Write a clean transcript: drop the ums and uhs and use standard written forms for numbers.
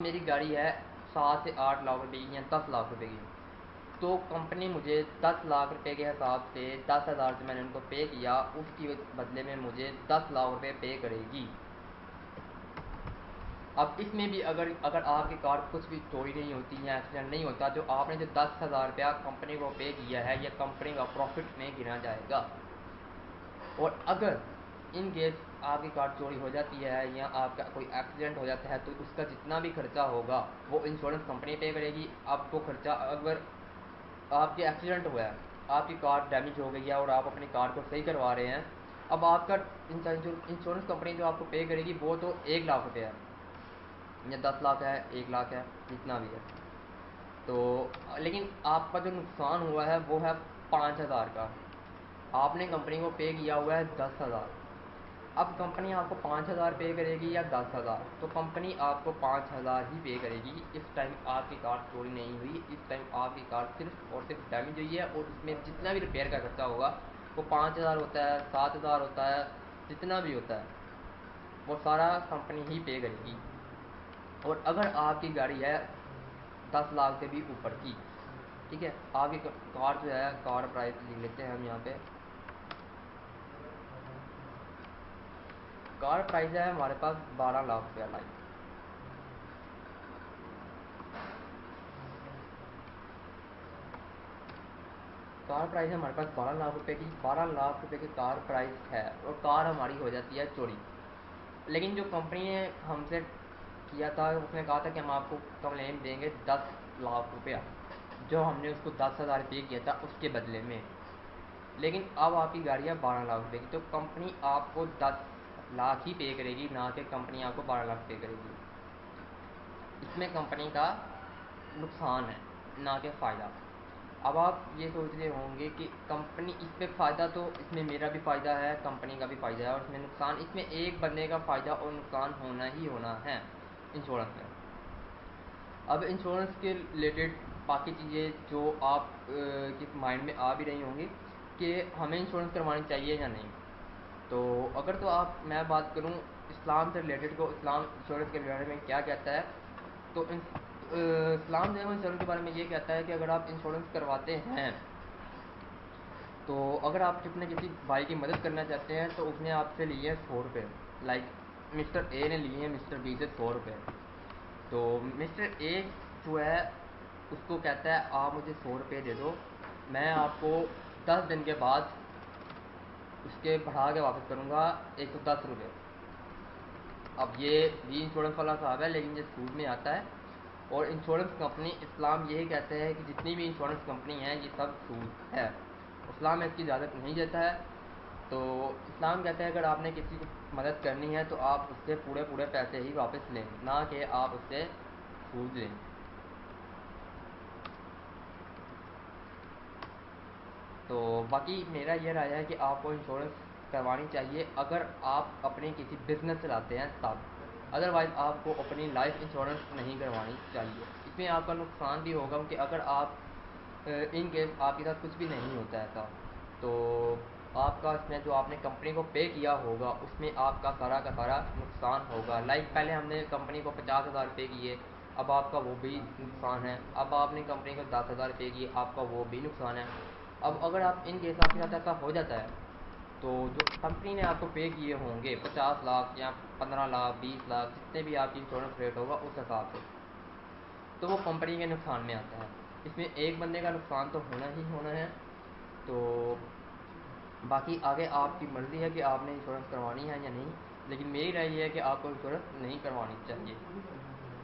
मेरी गाड़ी है 7 से 8 लाख रुपए की या 10 लाख रुपए की, तो कंपनी मुझे 10 लाख रुपए के हिसाब से 10,000 से मैंने उनको पे किया, उसकी बदले में मुझे 10 लाख रुपए पे करेगी। अब इसमें भी अगर अगर आपकी कार कुछ भी चोरी नहीं होती या एक्सीडेंट नहीं होता, जो आपने जो 10,000 रुपया कंपनी को पे किया है, यह कंपनी का प्रॉफिट में गिना जाएगा। और अगर इन केस आपकी कार चोरी हो जाती है या आपका कोई एक्सीडेंट हो जाता है, तो उसका जितना भी खर्चा होगा वो इंश्योरेंस कंपनी पे करेगी। आपको खर्चा, अगर आपके एक्सीडेंट हुआ है, आपकी कार डैमेज हो गई है और आप अपनी कार को सही करवा रहे हैं, अब आपका इंश्योरेंस कंपनी जो आपको पे करेगी वो तो 1 लाख रुपये है या 10 लाख है, 1 लाख है, जितना भी है। तो लेकिन आपका जो नुकसान हुआ है वो है 5,000 का। आपने कंपनी को पे किया हुआ है 10,000। अब कंपनी आपको 5,000 पे करेगी या 10,000, तो कंपनी आपको 5,000 ही पे करेगी। इस टाइम आपकी कार चोरी नहीं हुई, इस टाइम आपकी कार सिर्फ और सिर्फ डैमेज हुई है, और इसमें जितना भी रिपेयर का खर्चा होगा वो 5,000 होता है, 7,000 होता है, जितना भी होता है वो सारा कंपनी ही पे करेगी। और अगर आपकी गाड़ी है 10 लाख से भी ऊपर की, ठीक है, आपकी कार जो है, कार प्राइस लिख लेते हैं हम यहाँ पे। कार प्राइस है हमारे पास 12 लाख रुपया लाइक। कार प्राइस है हमारे पास 12 लाख रुपए की। 12 लाख रुपए की कार प्राइस है और कार हमारी हो जाती है चोरी। लेकिन जो कंपनी ने हमसे किया था, उसने कहा था कि हम आपको क्लेम देंगे 10 लाख रुपया, जो हमने उसको 10,000 पे किया था उसके बदले में। लेकिन अब आपकी गाड़ी है 12 लाख रुपए की, तो कंपनी आपको 10 लाख ही पे करेगी, ना कि कंपनी आपको 12 लाख पे करेगी। इसमें कंपनी का नुकसान है, ना कि फ़ायदा। अब आप ये सोच रहे होंगे कि कंपनी, इस पे फ़ायदा तो इसमें मेरा भी फ़ायदा है, कंपनी का भी फ़ायदा है, और इसमें नुकसान, इसमें एक बंदे का फ़ायदा और नुकसान होना ही होना है इंश्योरेंस में। अब इंश्योरेंस के रिलेटेड बाकी चीज़ें जो आप के माइंड में आ भी रही होंगी कि हमें इंश्योरेंस करवानी चाहिए या नहीं। तो अगर तो आप, मैं बात करूं इस्लाम से रिलेटेड, को इस्लाम इंश्योरेंस के बारे में क्या कहता है, तो इस्लाम जो है वो इंश्योरेंस के बारे में ये कहता है कि अगर आप इंश्योरेंस करवाते हैं, तो अगर आप अपने किसी भाई की मदद करना चाहते हैं, तो उसने आपसे लिए 100 रुपये, लाइक मिस्टर ए ने लिए हैं मिस्टर बी से 100 रुपये। तो मिस्टर ए जो है उसको कहता है आप मुझे 100 रुपये दे दो, मैं आपको 10 दिन के बाद उसके बढ़ा के वापस करूँगा 110 रुपये। अब ये भी इंश्योरेंस वाला साहब है, लेकिन ये सूद में आता है। और इंश्योरेंस कंपनी, इस्लाम यही कहते हैं कि जितनी भी इंश्योरेंस कंपनी है ये सब सूद है, इस्लाम इसकी इजाज़त नहीं देता है। तो इस्लाम कहता है अगर आपने किसी को मदद करनी है तो आप उससे पूरे पूरे पैसे ही वापस लें, ना कि आप उससे सूद लें। तो बाकी मेरा ये राय है कि आपको इंश्योरेंस करवानी चाहिए अगर आप अपने किसी बिजनेस चलाते हैं तब। अदरवाइज़ आपको अपनी लाइफ इंश्योरेंस नहीं करवानी चाहिए। इसमें आपका नुकसान भी होगा कि अगर आप इन केस आपके साथ कुछ भी नहीं होता ऐसा, तो आपका इसमें जो आपने कंपनी को पे किया होगा उसमें आपका सारा का सारा नुकसान होगा। लाइक पहले हमने कंपनी को 50,000 पे किए, अब आपका वो भी नुकसान है। अब आपने कंपनी को 10,000 पे किए, आपका वो भी नुकसान है। अब अगर आप इन केस आपके साथ ऐसा हो जाता है, तो जो कंपनी ने आपको पे किए होंगे 50 लाख या 15 लाख, 20 लाख, जितने भी आपकी इंश्योरेंस रेट होगा उस हिसाब से, तो वो कंपनी के नुकसान में आता है। इसमें एक बंदे का नुकसान तो होना ही होना है। तो बाकी आगे आपकी मर्ज़ी है कि आपने इंश्योरेंस करवानी है या नहीं, लेकिन मेरी राय ये है कि आपको इंश्योरेंस नहीं करवानी चाहिए।